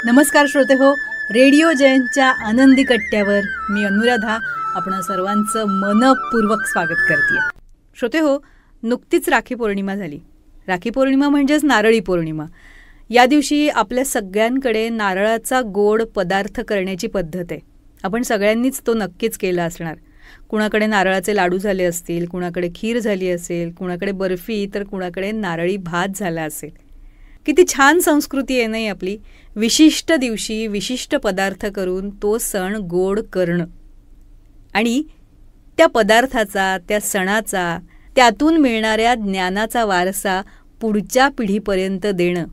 नमस्कार श्रोते हो, रेडिओ जयंतच्या आनंदी कट्ट्यावर मी अनुराधा आपण सर्वांचं मनपूर्वक स्वागत करते. श्रोते हो, नुकतीच राखी पौर्णिमा झाली. राखी पौर्णिमा म्हणजेच नारळी पौर्णिमा. या दिवशी आपल्या सगळ्यांकडे नारळाचा गोड पदार्थ करण्याची पद्धत आहे. आपण सगळ्यांनीच तो नक्कीच केला असणार. कुणाकडे नारळाचे लाडू झाले असतील, कुणाकडे खीर झाली असेल, कुणाकडे बर्फी, तर कुणाकडे नारळी भात झाला असेल. किती छान संस्कृती आहे नाही आपली. विशिष्ट दिवशी विशिष्ट पदार्थ करून तो सण गोड करणं आणि त्या पदार्थाचा, त्या सणाचा, त्यातून मिळणाऱ्या ज्ञानाचा वारसा पुढच्या पिढीपर्यंत देणं.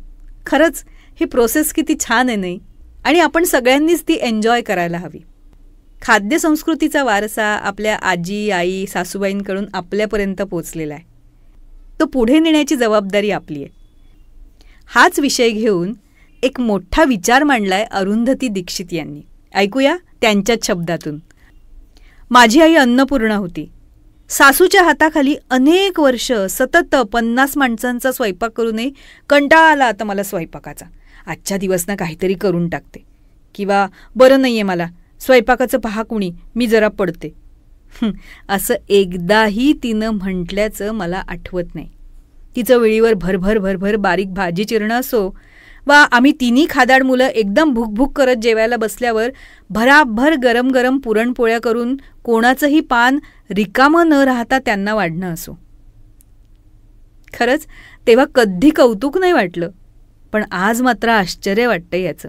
खरंच ही प्रोसेस किती छान आहे नाही. आणि आपण सगळ्यांनीच ती एन्जॉय करायला हवी. खाद्यसंस्कृतीचा वारसा आपल्या आजी, आई, सासूबाईंकडून आपल्यापर्यंत पोचलेला आहे. तो पुढे नेण्याची जबाबदारी आपली आहे. हाच विषय घेऊन एक मोठा विचार मांडलाय अरुंधती दीक्षित यांनी. ऐकूया त्यांच्याच शब्दातून. माझी आई अन्नपूर्णा होती. सासूच्या हाताखाली अनेक वर्ष सतत 50 माणसांचा स्वयंपाक करूनही कंटाळा आला आता मला स्वयंपाकाचा. आजच्या दिवस ना काहीतरी करून टाकते, किंवा बरं नाही आहे मला, स्वयंपाकाचं पहा कुणी, मी जरा पडते. असं एकदाही तिनं म्हटल्याचं मला आठवत नाही. तिचं वेळीवर भरभर बारीक भाजी चिरणं असो, वा आम्ही तिन्ही खादाड मुलं एकदम भूक करत जेवायला बसल्यावर भराभर गरम गरम पुरणपोळ्या करून कोणाचंही पान रिकामं न राहता त्यांना वाढणं असो. खरंच तेव्हा कधी कौतुक नाही वाटलं, पण आज मात्र आश्चर्य वाटतं याचं.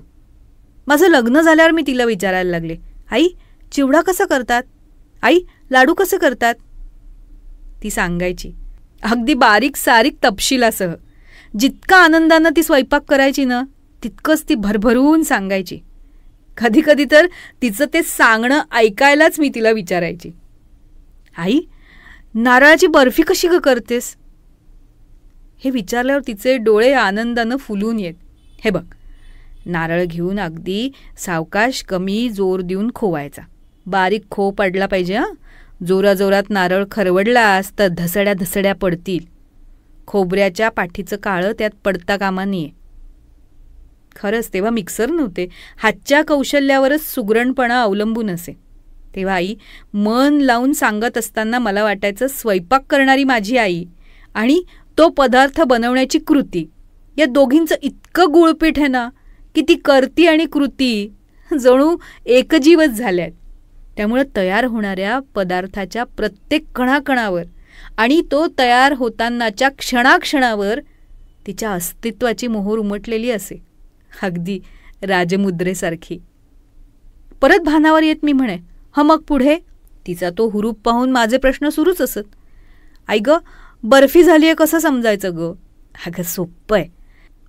माझं लग्न झाल्यावर मी तिला विचारायला लागले, आई चिवडा कसं करतात, आई लाडू कसं करतात. ती सांगायची अगदी बारीक सारीक तपशिलासह. जितका आनंदानं ती स्वयंपाक करायची ना, तितकंच ती भरभरून सांगायची. कधी कधी तर तिचं ते सांगणं ऐकायलाच मी तिला विचारायची, आई नारळाची बर्फी कशी ग करतेस. हे विचारल्यावर तिचे डोळे आनंदानं फुलून येत. हे बघ, नारळ घेऊन अगदी सावकाश कमी जोर देऊन खोवायचा. बारीक खो पडला पाहिजे. जोराजोरात नारळ खरवडलास तर धसड्या धसड्या पडतील. खोबऱ्याच्या पाठीचं काळं त्यात पडता कामा नये. खरंच तेव्हा मिक्सर नव्हते. हातच्या कौशल्यावरच सुगरणपणा अवलंबून असे. तेव्हा आई मन लावून सांगत असताना मला वाटायचं स्वयंपाक करणारी माझी आई आणि तो पदार्थ बनवण्याची कृती, या दोघींचं इतकं गुळपीठ आहे ना, की ती करती आणि कृती जणू एकजीवच झाल्यात. त्यामुळे तयार होणाऱ्या पदार्थाच्या प्रत्येक कणाकणावर आणि तो तयार होतानाच्या क्षणाक्षणावर तिच्या अस्तित्वाची मोहोर उमटलेली असे, अगदी राजमुद्रेसारखी. परत भानावर येत मी म्हणे, मग पुढे. तिचा तो हुरूप पाहून माझे प्रश्न सुरूच असत. आई ग, बर्फी झाली आहे कसं समजायचं ग. अगं सोप्पं आहे.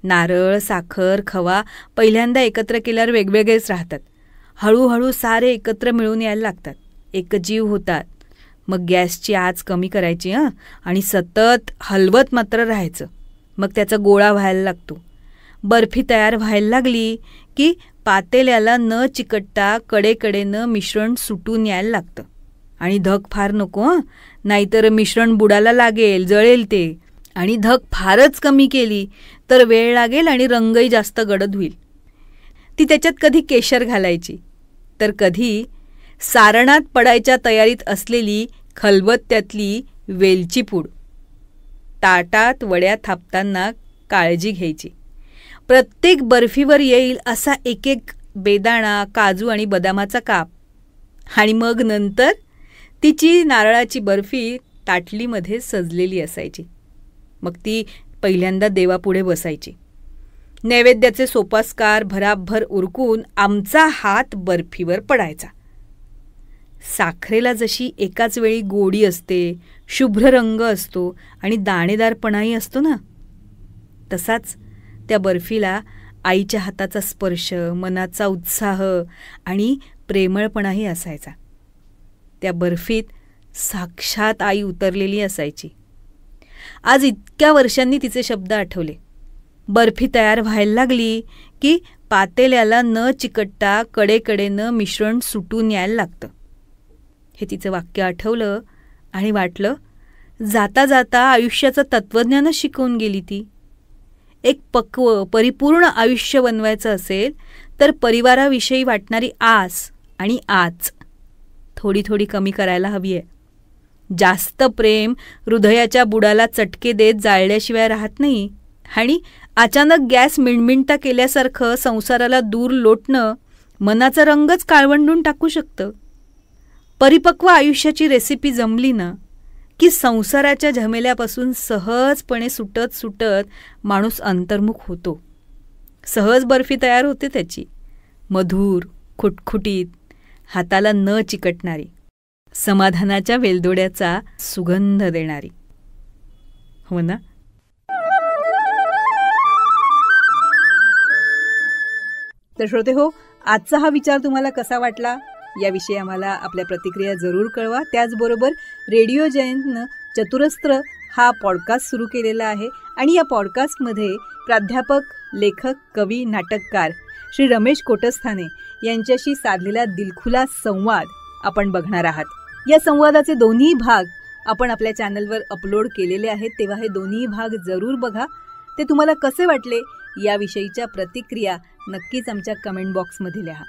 नारळ, साखर, खवा पहिल्यांदा एकत्र केल्यावर वेगवेगळेच राहतात. हळूहळू सारे एकत्र मिळून यायला लागतात, एकजीव होतात. मग गॅसची आच कमी करायची आणि सतत हलवत मात्र राहायचं. मग त्याचा गोळा व्हायला लागतो. बर्फी तयार व्हायला लागली की पातेल्याला न चिकटता कडेकडेनं मिश्रण सुटून यायला लागतं. आणि धग फार नको, नाहीतर मिश्रण बुडाला लागेल, जळेल ते. आणि धग फारच कमी केली तर वेळ लागेल आणि रंगही जास्त गडद होईल. ती त्याच्यात कधी केशर घालायची, तर कधी सारणात पडायच्या तयारीत असलेली खलबत्त्यातली वेलची पूड. ताटात वड्या थापताना काळजी घ्यायची. प्रत्येक बर्फीवर येईल असा एक एक बेदाणा, काजू आणि बदामाचा काप. आणि मग नंतर तिची नारळाची बर्फी ताटलीमध्ये सजलेली असायची. मग ती पहिल्यांदा देवापुढे बसायची. नैवेद्याचे सोपास्कार भराभर उरकून आमचा हात बर्फीवर पडायचा. साखरेला जशी एकाच वेळी गोडी असते, शुभ्र रंग असतो आणि दाणेदारपणाही असतो ना, तसाच त्या बर्फीला आईच्या हाताचा स्पर्श, मनाचा उत्साह आणि प्रेमळपणाही असायचा. त्या बर्फीत साक्षात आई उतरलेली असायची. आज इतक्या वर्षांनी तिचे शब्द आठवले. बर्फी तयार व्हायला लागली की पातेल्याला न चिकटता कडेकडेनं मिश्रण सुटून यायला लागतं. हे तिचं वाक्य आठवलं आणि वाटलं, जाता जाता आयुष्याचं तत्त्वज्ञानच शिकवून गेली ती. एक पक्व परिपूर्ण आयुष्य बनवायचं असेल तर परिवाराविषयी वाटणारी आस आणि आच थोडी थोडी कमी करायला हवी आहे. जास्त प्रेम हृदयाच्या बुडाला चटके देत जाळल्याशिवाय राहत नाही आणि अचानक गॅस मिणमिणता केल्यासारखं संसाराला दूर लोटणं मनाचा रंगच काळवंडून टाकू शकतं. परिपक्व आयुष्याची रेसिपी जमली ना की संसाराच्या झमेल्यापासून सहजपणे सुटत सुटत माणूस अंतर्मुख होतो. सहज बर्फी तयार होते त्याची, मधुर, खुटखुटीत, हाताला न चिकटणारी, समाधानाच्या वेलदोड्याचा सुगंध देणारी. हो ना? तर श्रोते हो, आजचा हा विचार तुम्हाला कसा वाटला याविषयी आम्हाला आपल्या प्रतिक्रिया जरूर कळवा. त्याचबरोबर रेडिओ जयंतनं चतुरस्त्र हा पॉडकास्ट सुरू केलेला आहे आणि या पॉडकास्टमध्ये प्राध्यापक, लेखक, कवी, नाटककार श्री रमेश कोटस्थाने यांच्याशी साधलेला दिलखुलास संवाद आपण बघणार आहात. या संवादाचे दोन्ही भाग आपण आपल्या चॅनलवर अपलोड केलेले आहेत, तेव्हा हे दोन्ही भाग जरूर बघा. ते तुम्हाला कसे वाटले याविषयीच्या प्रतिक्रिया नक्कीच आमच्या कमेंट बॉक्समध्ये लिहा.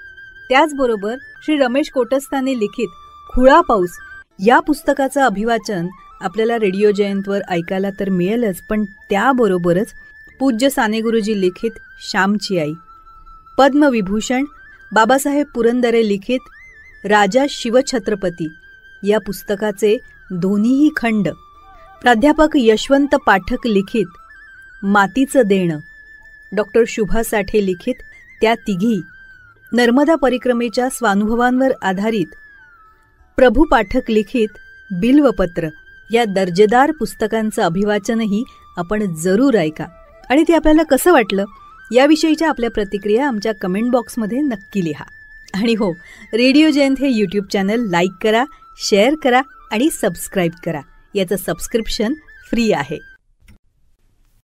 त्याचबरोबर श्री रमेश कोटस्थाने लिखित खुळा पाऊस या पुस्तकाचं अभिवाचन आपल्याला रेडिओ जयंतवर ऐकायला तर मिळेलच, पण त्याबरोबरच पूज्य साने गुरुजी लिखित श्यामची आई, पद्मविभूषण बाबासाहेब पुरंदरे लिखित राजा शिवछत्रपती या पुस्तकाचे दोन्हीही खंड, प्राध्यापक यशवंत पाठक लिखित मातीचं देणं, डॉक्टर शुभा साठे लिखित त्या तिघी, नर्मदा परिक्रमेच्या स्वानुभवांवर आधारित प्रभू पाठक लिखित बिल्वपत्र या दर्जेदार पुस्तकांचं अभिवाचनही आपण जरूर ऐका. आणि ते आपल्याला कसं वाटलं याविषयीच्या आपल्या प्रतिक्रिया आमच्या कमेंट बॉक्समध्ये नक्की लिहा. आणि हो, रेडिओ जयंत हे यूट्यूब चॅनल लाईक करा, शेअर करा आणि सबस्क्राईब करा. याचं सबस्क्रिप्शन फ्री आहे.